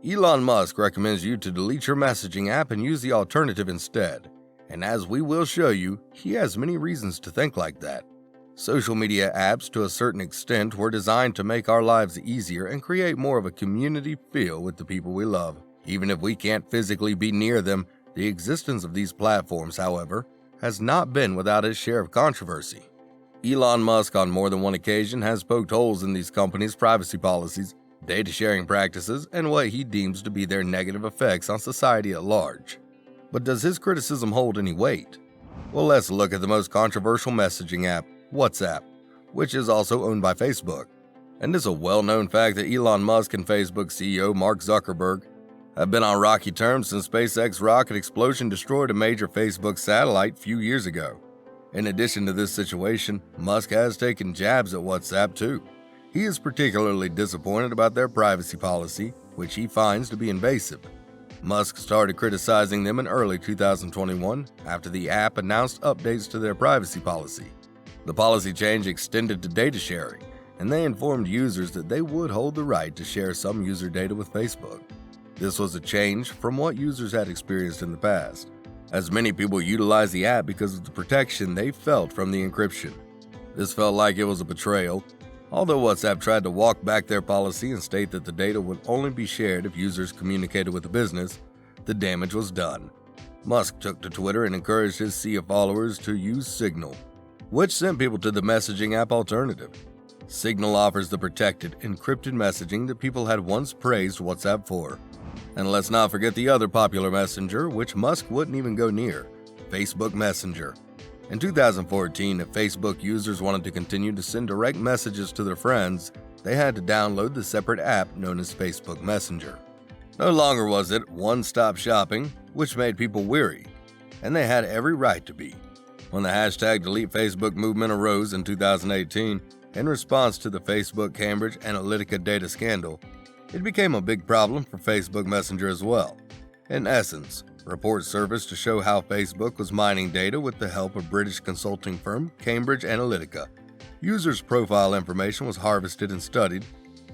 Elon Musk recommends you to delete your messaging app and use the alternative instead. And as we will show you, he has many reasons to think like that. Social media apps, to a certain extent, were designed to make our lives easier and create more of a community feel with the people we love. Even if we can't physically be near them, the existence of these platforms, however, has not been without its share of controversy. Elon Musk on more than one occasion has poked holes in these companies' privacy policies, data sharing practices, and what he deems to be their negative effects on society at large. But does his criticism hold any weight? Well, let's look at the most controversial messaging app, WhatsApp, which is also owned by Facebook. And it's a well-known fact that Elon Musk and Facebook CEO Mark Zuckerberg have been on rocky terms since SpaceX rocket explosion destroyed a major Facebook satellite a few years ago. In addition to this situation, Musk has taken jabs at WhatsApp too. He is particularly disappointed about their privacy policy, which he finds to be invasive. Musk started criticizing them in early 2021 after the app announced updates to their privacy policy. The policy change extended to data sharing, and they informed users that they would hold the right to share some user data with Facebook. This was a change from what users had experienced in the past, as many people utilized the app because of the protection they felt from the encryption. This felt like it was a betrayal. Although WhatsApp tried to walk back their policy and state that the data would only be shared if users communicated with the business, the damage was done. Musk took to Twitter and encouraged his sea of followers to use Signal, which sent people to the messaging app alternative. Signal offers the protected, encrypted messaging that people had once praised WhatsApp for. And let's not forget the other popular messenger, which Musk wouldn't even go near, Facebook Messenger. In 2014, if Facebook users wanted to continue to send direct messages to their friends, they had to download the separate app known as Facebook Messenger. No longer was it one-stop shopping, which made people weary, and they had every right to be. When the hashtag Delete Facebook movement arose in 2018, in response to the Facebook Cambridge Analytica data scandal, it became a big problem for Facebook Messenger as well. In essence, reports surfaced to show how Facebook was mining data with the help of British consulting firm Cambridge Analytica. Users' profile information was harvested and studied,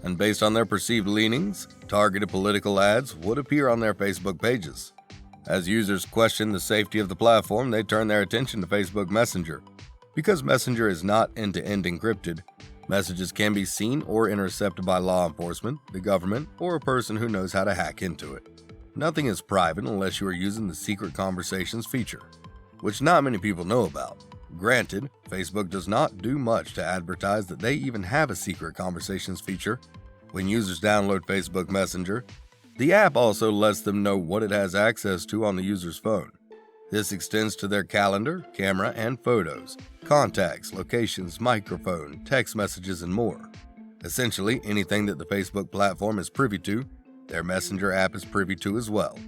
and based on their perceived leanings, targeted political ads would appear on their Facebook pages. As users questioned the safety of the platform, they turned their attention to Facebook Messenger. Because Messenger is not end-to-end encrypted, messages can be seen or intercepted by law enforcement, the government, or a person who knows how to hack into it. Nothing is private unless you are using the Secret Conversations feature, which not many people know about. Granted, Facebook does not do much to advertise that they even have a Secret Conversations feature. When users download Facebook Messenger, the app also lets them know what it has access to on the user's phone. This extends to their calendar, camera, and photos, contacts, locations, microphone, text messages, and more. Essentially, anything that the Facebook platform is privy to, their Messenger app is privy to as well.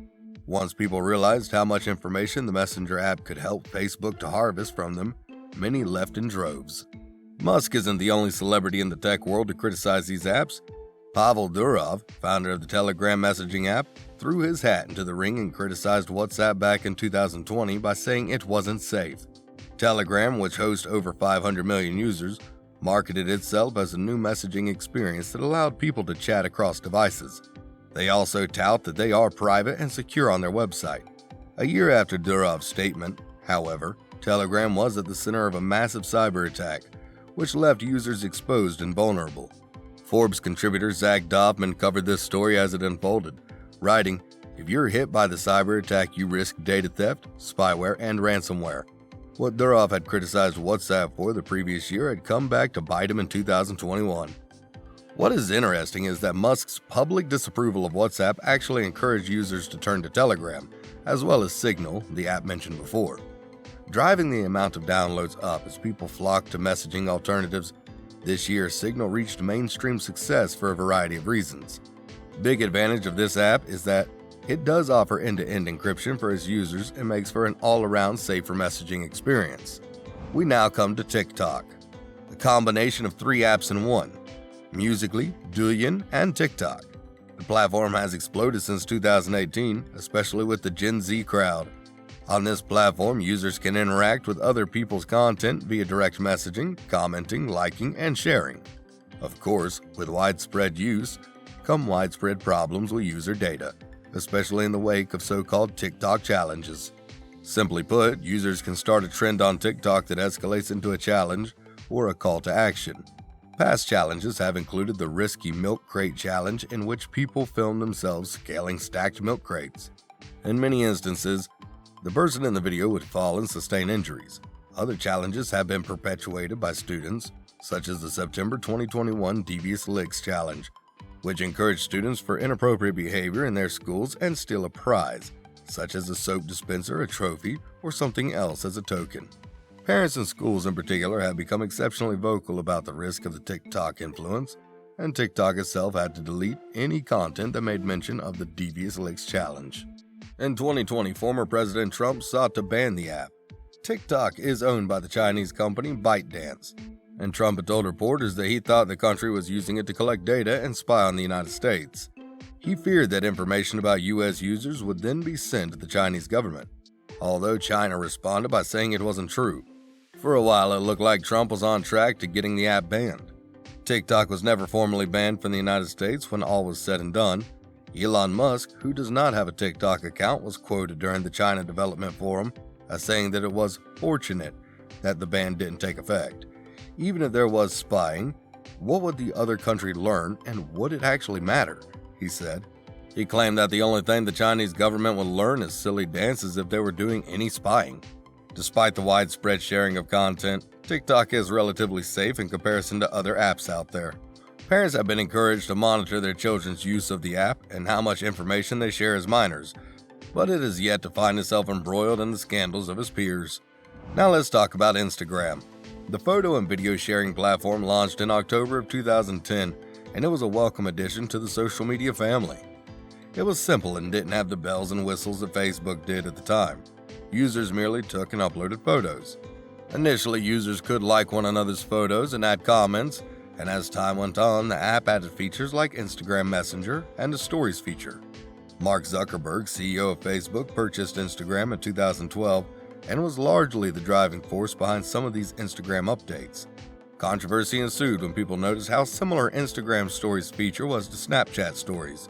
Once people realized how much information the Messenger app could help Facebook to harvest from them, many left in droves. Musk isn't the only celebrity in the tech world to criticize these apps. Pavel Durov, founder of the Telegram messaging app, threw his hat into the ring and criticized WhatsApp back in 2020 by saying it wasn't safe. Telegram, which hosts over 500 million users, marketed itself as a new messaging experience that allowed people to chat across devices. They also tout that they are private and secure on their website. A year after Durov's statement, however, Telegram was at the center of a massive cyber attack, which left users exposed and vulnerable. Forbes contributor Zach Doffman covered this story as it unfolded, writing, "If you're hit by the cyber attack, you risk data theft, spyware, and ransomware." What Durov had criticized WhatsApp for the previous year had come back to bite him in 2021. What is interesting is that Musk's public disapproval of WhatsApp actually encouraged users to turn to Telegram, as well as Signal, the app mentioned before, driving the amount of downloads up as people flocked to messaging alternatives. This year, Signal reached mainstream success for a variety of reasons. Big advantage of this app is that it does offer end-to-end encryption for its users and makes for an all-around safer messaging experience. We now come to TikTok, a combination of 3 apps in one: Musical.ly, Douyin, and TikTok. The platform has exploded since 2018, especially with the Gen Z crowd. On this platform, users can interact with other people's content via direct messaging, commenting, liking, and sharing. Of course, with widespread use, come widespread problems with user data, especially in the wake of so-called TikTok challenges. Simply put, users can start a trend on TikTok that escalates into a challenge or a call to action. Past challenges have included the risky milk crate challenge, in which people film themselves scaling stacked milk crates. In many instances, the person in the video would fall and sustain injuries. Other challenges have been perpetuated by students, such as the September 2021 Devious Licks challenge, which encouraged students for inappropriate behavior in their schools and steal a prize, such as a soap dispenser, a trophy, or something else as a token. Parents and schools in particular have become exceptionally vocal about the risk of the TikTok influence, and TikTok itself had to delete any content that made mention of the Devious Licks challenge. In 2020, former President Trump sought to ban the app. TikTok is owned by the Chinese company ByteDance, and Trump had told reporters that he thought the country was using it to collect data and spy on the United States. He feared that information about U.S. users would then be sent to the Chinese government, although China responded by saying it wasn't true. For a while, it looked like Trump was on track to getting the app banned. TikTok was never formally banned from the United States when all was said and done. Elon Musk, who does not have a TikTok account, was quoted during the China Development Forum as saying that it was fortunate that the ban didn't take effect. Even if there was spying, what would the other country learn and would it actually matter? He said. He claimed that the only thing the Chinese government would learn is silly dances if they were doing any spying. Despite the widespread sharing of content, TikTok is relatively safe in comparison to other apps out there. Parents have been encouraged to monitor their children's use of the app and how much information they share as minors, but it is yet to find itself embroiled in the scandals of its peers. Now let's talk about Instagram. The photo and video sharing platform launched in October of 2010, and it was a welcome addition to the social media family. It was simple and didn't have the bells and whistles that Facebook did at the time. Users merely took and uploaded photos. Initially, users could like one another's photos and add comments, and as time went on, the app added features like Instagram Messenger and a Stories feature. Mark Zuckerberg, CEO of Facebook, purchased Instagram in 2012 and was largely the driving force behind some of these Instagram updates. Controversy ensued when people noticed how similar Instagram Stories feature was to Snapchat Stories.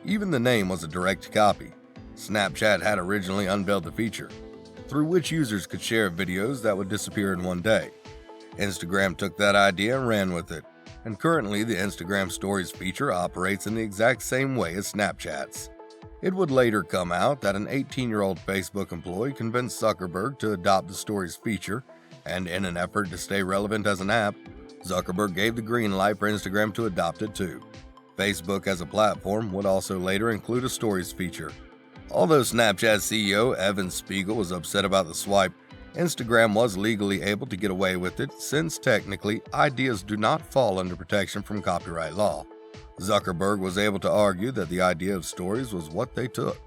Even the name was a direct copy. Snapchat had originally unveiled the feature, through which users could share videos that would disappear in one day. Instagram took that idea and ran with it, and currently the Instagram Stories feature operates in the exact same way as Snapchat's. It would later come out that an 18-year-old Facebook employee convinced Zuckerberg to adopt the Stories feature, and in an effort to stay relevant as an app, Zuckerberg gave the green light for Instagram to adopt it too. Facebook as a platform would also later include a Stories feature. Although Snapchat CEO Evan Spiegel was upset about the swipe, Instagram was legally able to get away with it since technically ideas do not fall under protection from copyright law. Zuckerberg was able to argue that the idea of Stories was what they took,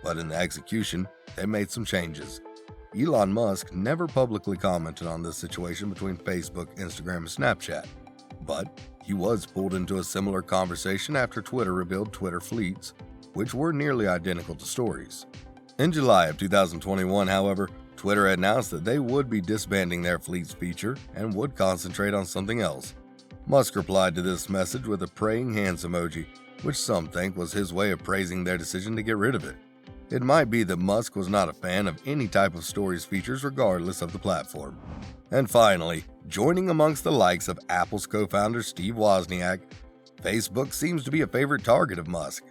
but in the execution, they made some changes. Elon Musk never publicly commented on this situation between Facebook, Instagram, and Snapchat, but he was pulled into a similar conversation after Twitter revealed Twitter Fleets, which were nearly identical to Stories. In July of 2021, however, Twitter announced that they would be disbanding their Fleets feature and would concentrate on something else. Musk replied to this message with a praying hands emoji, which some think was his way of praising their decision to get rid of it. It might be that Musk was not a fan of any type of Stories features regardless of the platform. And finally, joining amongst the likes of Apple's co-founder Steve Wozniak, Facebook seems to be a favorite target of Musk.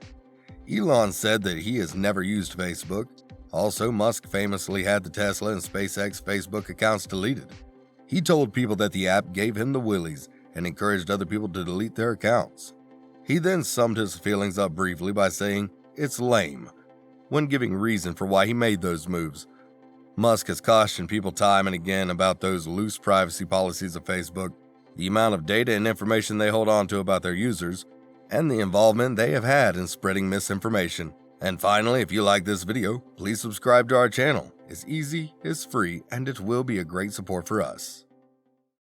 Elon said that he has never used Facebook. Also, Musk famously had the Tesla and SpaceX Facebook accounts deleted. He told people that the app gave him the willies and encouraged other people to delete their accounts. He then summed his feelings up briefly by saying, "It's lame," when giving reason for why he made those moves. Musk has cautioned people time and again about those loose privacy policies of Facebook, the amount of data and information they hold on to about their users, and the involvement they have had in spreading misinformation. And finally, if you like this video, please subscribe to our channel. It's easy, it's free, and it will be a great support for us.